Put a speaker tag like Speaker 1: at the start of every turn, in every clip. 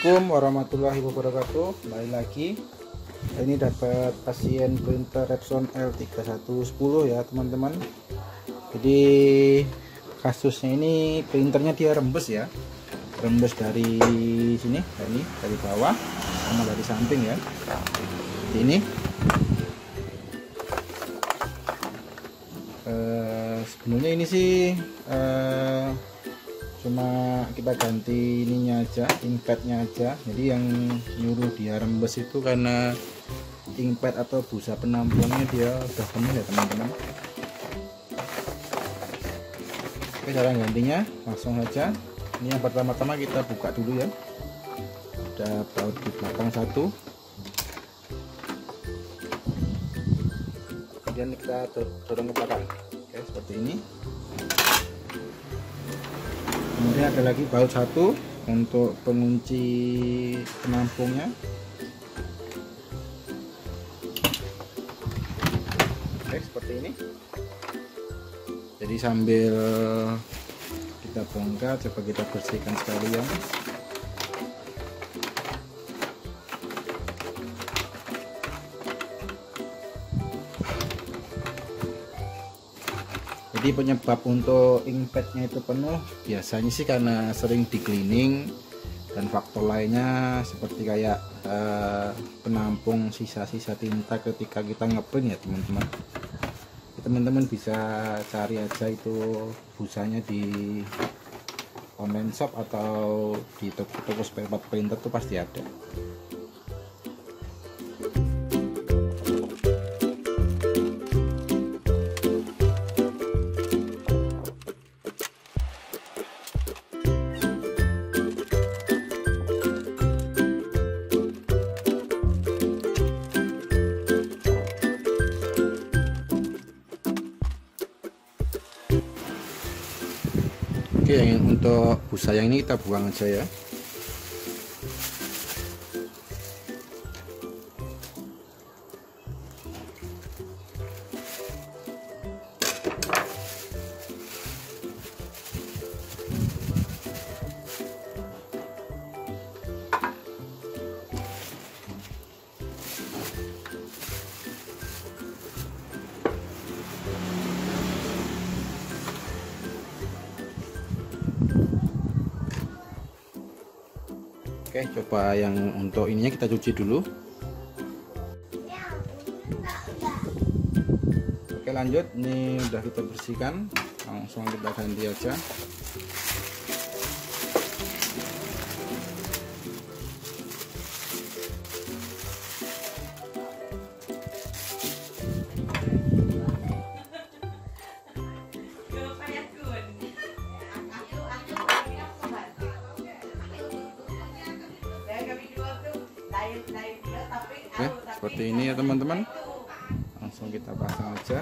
Speaker 1: Assalamualaikum warahmatullahi wabarakatuh. Kembali lagi. Ini dapat pasien printer Epson L3110 ya teman-teman. Jadi kasusnya ini printernya dia rembes ya, rembes dari sini, ini dari bawah sama dari samping ya. Ini sebenarnya ini sih cuma kita ganti ininya aja, inkpadnya aja. Jadi yang nyuruh dia rembes itu karena inkpad atau busa penampungnya dia udah penuh ya teman-teman. Oke, cara gantinya langsung saja. Ini yang pertama-tama kita buka dulu ya. Ada baut di belakang satu, kemudian kita dorong ke belakang. Oke, seperti ini. Kemudian ada lagi baut satu untuk pengunci penampungnya. Oke, seperti ini. Jadi sambil kita bongkar, coba kita bersihkan sekalian. Jadi penyebab untuk inkpadnya itu penuh biasanya sih karena sering di cleaning, dan faktor lainnya seperti kayak penampung sisa-sisa tinta ketika kita ngeprint ya teman-teman. Teman-teman bisa cari aja itu busanya di online shop atau di toko-toko spare part printer tuh pasti ada. Oke, yang untuk busa yang ini kita buang aja ya. Oke, coba yang untuk ininya kita cuci dulu. Oke, lanjut. Ini udah kita bersihkan, langsung kita ganti aja. Oke, seperti ini ya teman-teman. Langsung kita pasang aja.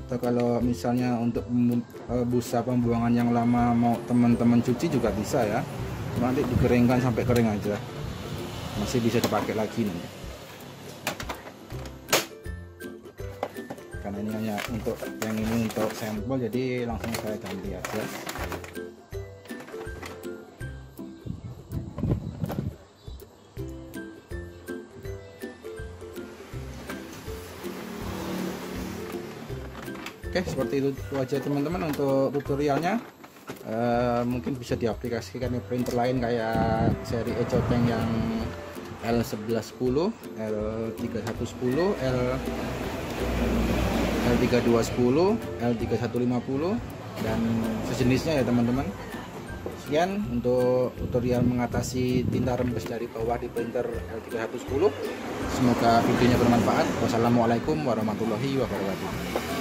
Speaker 1: Atau kalau misalnya untuk busa pembuangan yang lama mau teman-teman cuci juga bisa ya. Nanti dikeringkan sampai kering aja, masih bisa dipakai lagi nanti. Karena ini hanya untuk yang ini untuk sampel, jadi langsung saya ganti aja. Oke, seperti itu aja teman-teman untuk tutorialnya. Mungkin bisa diaplikasikan di printer lain kayak seri Ecoteng yang L1110, L3110, L3210, L3150 dan sejenisnya ya teman-teman. Sekian untuk tutorial mengatasi tinta rembes dari bawah di printer L3110. Semoga videonya bermanfaat. Wassalamualaikum warahmatullahi wabarakatuh.